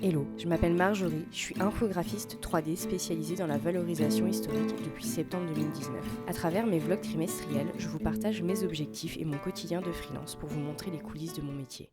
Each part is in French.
Hello, je m'appelle Marjorie, je suis infographiste 3D spécialisée dans la valorisation historique depuis septembre 2019. À travers mes vlogs trimestriels, je vous partage mes objectifs et mon quotidien de freelance pour vous montrer les coulisses de mon métier.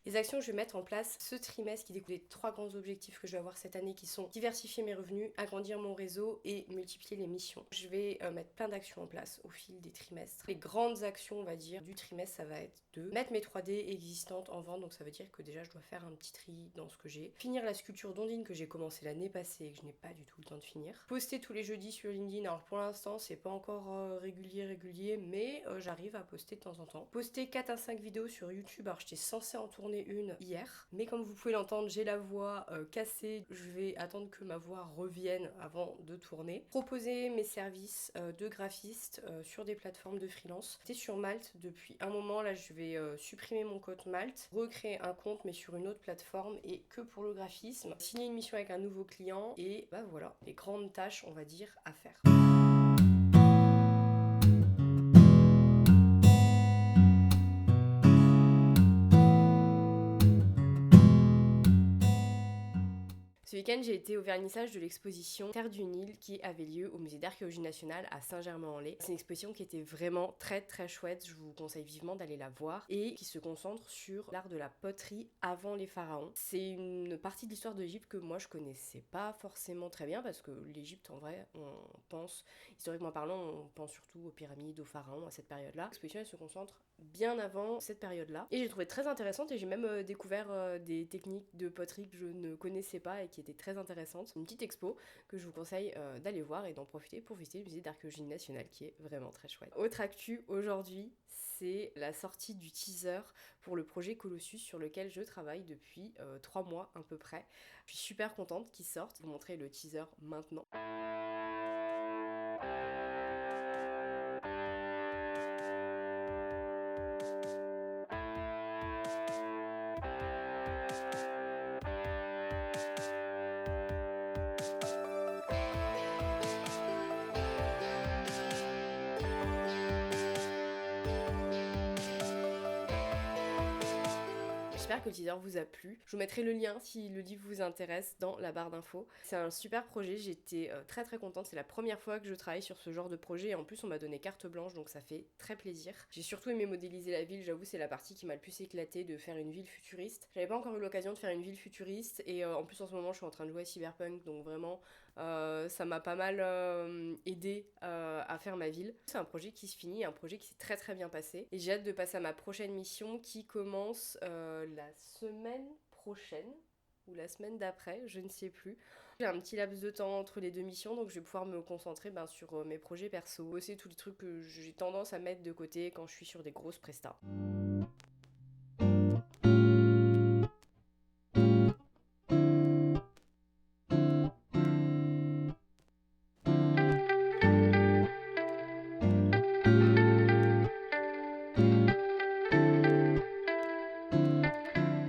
Les actions que je vais mettre en place ce trimestre qui découlent des 3 grands objectifs que je vais avoir cette année qui sont diversifier mes revenus, agrandir mon réseau et multiplier les missions. Je vais mettre plein d'actions en place au fil des trimestres. Les grandes actions, on va dire, du trimestre, ça va être de mettre mes 3D existantes en vente, donc ça veut dire que déjà je dois faire un petit tri dans ce que j'ai. Finir la sculpture d'Ondine que j'ai commencé l'année passée et que je n'ai pas du tout le temps de finir. Poster tous les jeudis sur LinkedIn, alors pour l'instant c'est pas encore régulier, mais j'arrive à poster de temps en temps. Poster 4 à 5 vidéos sur YouTube, alors j'étais censée en tourner une hier, mais comme vous pouvez l'entendre, j'ai la voix cassée, je vais attendre que ma voix revienne avant de tourner. Proposer mes services de graphiste sur des plateformes de freelance. J'étais sur Malte depuis un moment, là je vais supprimer mon compte Malte, recréer un compte mais sur une autre plateforme et que pour le graphisme, signer une mission avec un nouveau client et bah voilà, les grandes tâches on va dire à faire. Ce week-end, j'ai été au vernissage de l'exposition Terre du Nil qui avait lieu au musée d'archéologie nationale à Saint-Germain-en-Laye. C'est une exposition qui était vraiment très chouette, je vous conseille vivement d'aller la voir et qui se concentre sur l'art de la poterie avant les pharaons. C'est une partie de l'histoire de l'Égypte que moi je connaissais pas forcément très bien parce que l'Égypte en vrai, on pense, historiquement parlant, on pense surtout aux pyramides, aux pharaons à cette période-là. L'exposition elle se concentre bien avant cette période-là et j'ai trouvé très intéressante et j'ai même découvert des techniques de poterie que je ne connaissais pas et qui était très intéressante. Une petite expo que je vous conseille d'aller voir et d'en profiter pour visiter le musée d'archéologie nationale qui est vraiment très chouette. Autre actu aujourd'hui, c'est la sortie du teaser pour le projet Colossus sur lequel je travaille depuis 3 mois à peu près. Je suis super contente qu'il sorte. Je vais vous montrer le teaser maintenant. J'espère que le teaser vous a plu. Je vous mettrai le lien si le livre vous intéresse dans la barre d'infos. C'est un super projet, j'étais très contente. C'est la première fois que je travaille sur ce genre de projet et en plus on m'a donné carte blanche donc ça fait très plaisir. J'ai surtout aimé modéliser la ville, j'avoue c'est la partie qui m'a le plus éclaté de faire une ville futuriste. J'avais pas encore eu l'occasion de faire une ville futuriste et en plus en ce moment je suis en train de jouer à Cyberpunk donc vraiment ça m'a pas mal aidé à faire ma ville. C'est un projet qui se finit, un projet qui s'est très bien passé et j'ai hâte de passer à ma prochaine mission qui commence la semaine prochaine ou la semaine d'après, je ne sais plus. J'ai un petit laps de temps entre les deux missions donc je vais pouvoir me concentrer sur mes projets perso, bosser tous les trucs que j'ai tendance à mettre de côté quand je suis sur des grosses prestas.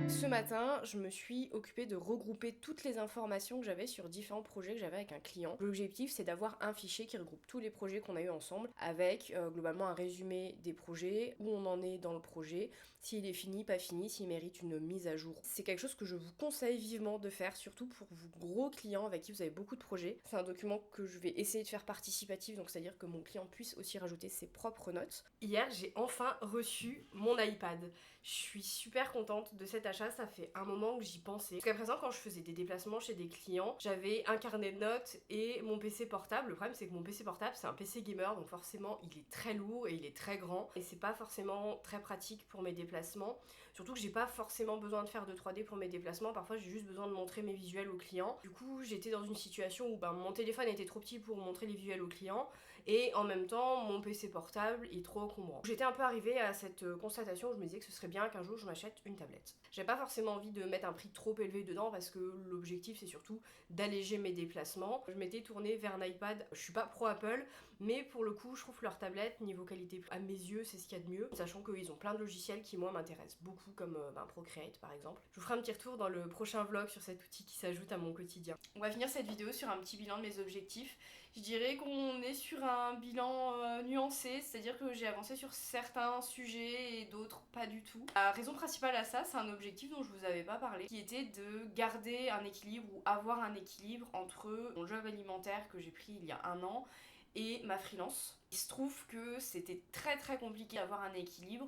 Ce matin, je me suis occupée de regrouper toutes les informations que j'avais sur différents projets que j'avais avec un client. L'objectif, c'est d'avoir un fichier qui regroupe tous les projets qu'on a eu ensemble avec globalement un résumé des projets, où on en est dans le projet, s'il est fini, pas fini, s'il mérite une mise à jour. C'est quelque chose que je vous conseille vivement de faire, surtout pour vos gros clients avec qui vous avez beaucoup de projets. C'est un document que je vais essayer de faire participatif, donc c'est-à-dire que mon client puisse aussi rajouter ses propres notes. Hier, j'ai enfin reçu mon iPad. Je suis super contente de cet achat, ça fait un moment que j'y pensais. Jusqu'à présent, quand je faisais des déplacements chez des clients, j'avais un carnet de notes et mon PC portable. Le problème, c'est que mon PC portable, c'est un PC gamer, donc forcément, il est très lourd et il est très grand. Et c'est pas forcément très pratique pour mes déplacements. Surtout que j'ai pas forcément besoin de faire de 3D pour mes déplacements. Parfois, j'ai juste besoin de montrer mes visuels aux clients. Du coup, j'étais dans une situation où mon téléphone était trop petit pour montrer les visuels aux clients. Et en même temps, mon PC portable est trop encombrant. J'étais un peu arrivée à cette constatation où je me disais que ce serait bien qu'un jour je m'achète une tablette. J'ai pas forcément envie de mettre un prix trop élevé dedans parce que l'objectif c'est surtout d'alléger mes déplacements. Je m'étais tournée vers un iPad, je suis pas pro Apple, mais pour le coup je trouve que leur tablette niveau qualité à mes yeux c'est ce qu'il y a de mieux, sachant qu'ils ont plein de logiciels qui moi m'intéressent beaucoup comme Procreate par exemple. Je vous ferai un petit retour dans le prochain vlog sur cet outil qui s'ajoute à mon quotidien. On va finir cette vidéo sur un petit bilan de mes objectifs Je dirais qu'on est sur un bilan nuancé, c'est-à-dire que j'ai avancé sur certains sujets et d'autres pas du tout. La raison principale à ça, c'est un objectif dont je vous avais pas parlé, qui était de garder un équilibre ou avoir un équilibre entre mon job alimentaire que j'ai pris il y a 1 an et ma freelance. Il se trouve que c'était très compliqué d'avoir un équilibre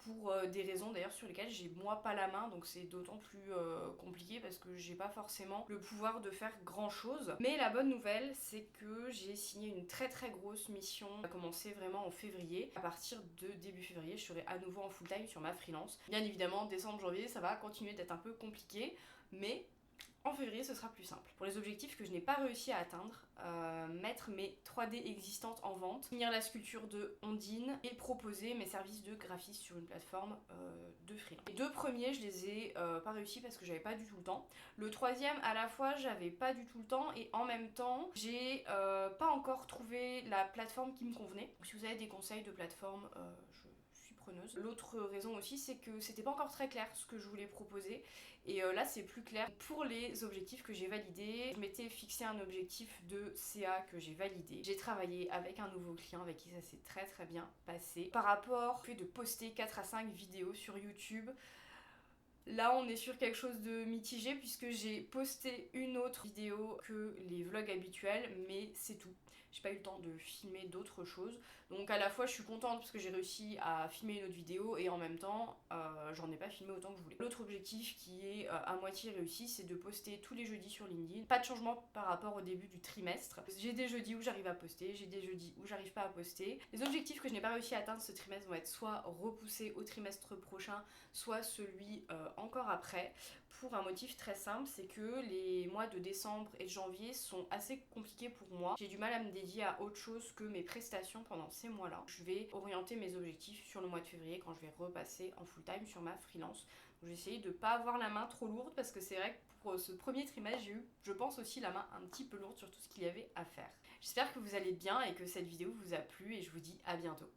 pour des raisons d'ailleurs sur lesquelles j'ai moi pas la main, donc c'est d'autant plus compliqué parce que j'ai pas forcément le pouvoir de faire grand chose. Mais la bonne nouvelle, c'est que j'ai signé une très grosse mission. Ça a commencé vraiment en février. À partir de début février, je serai à nouveau en full time sur ma freelance. Bien évidemment, décembre, janvier, ça va continuer d'être un peu compliqué, mais en février, ce sera plus simple. Pour les objectifs que je n'ai pas réussi à atteindre, mettre mes 3D existantes en vente, finir la sculpture de Ondine et proposer mes services de graphiste sur une plateforme de freelance. Les 2 premiers, je les ai pas réussi parce que j'avais pas du tout le temps. Le 3e, à la fois, j'avais pas du tout le temps et en même temps, j'ai pas encore trouvé la plateforme qui me convenait. Donc, si vous avez des conseils de plateforme, je suis preneuse. L'autre raison aussi, c'est que c'était pas encore très clair ce que je voulais proposer. Et là c'est plus clair. Pour les objectifs que j'ai validés, je m'étais fixé un objectif de CA que j'ai validé. J'ai travaillé avec un nouveau client avec qui ça s'est très bien passé. Par rapport au fait de poster 4 à 5 vidéos sur YouTube, là on est sur quelque chose de mitigé puisque j'ai posté une autre vidéo que les vlogs habituels, mais c'est tout. J'ai pas eu le temps de filmer d'autres choses. Donc à la fois je suis contente parce que j'ai réussi à filmer une autre vidéo et en même temps j'en ai pas filmé autant que je voulais. L'autre objectif qui est à moitié réussi, c'est de poster tous les jeudis sur LinkedIn. Pas de changement par rapport au début du trimestre. J'ai des jeudis où j'arrive à poster, j'ai des jeudis où j'arrive pas à poster. Les objectifs que je n'ai pas réussi à atteindre ce trimestre vont être soit repoussés au trimestre prochain, soit celui encore après. Pour un motif très simple, c'est que les mois de décembre et de janvier sont assez compliqués pour moi. J'ai du mal à me dédier à autre chose que mes prestations pendant ces mois-là. Je vais orienter mes objectifs sur le mois de février quand je vais repasser en full time sur ma freelance. Donc j'ai essayé de pas avoir la main trop lourde parce que c'est vrai que pour ce premier trimestre, j'ai eu, je pense aussi, la main un petit peu lourde sur tout ce qu'il y avait à faire. J'espère que vous allez bien et que cette vidéo vous a plu et je vous dis à bientôt.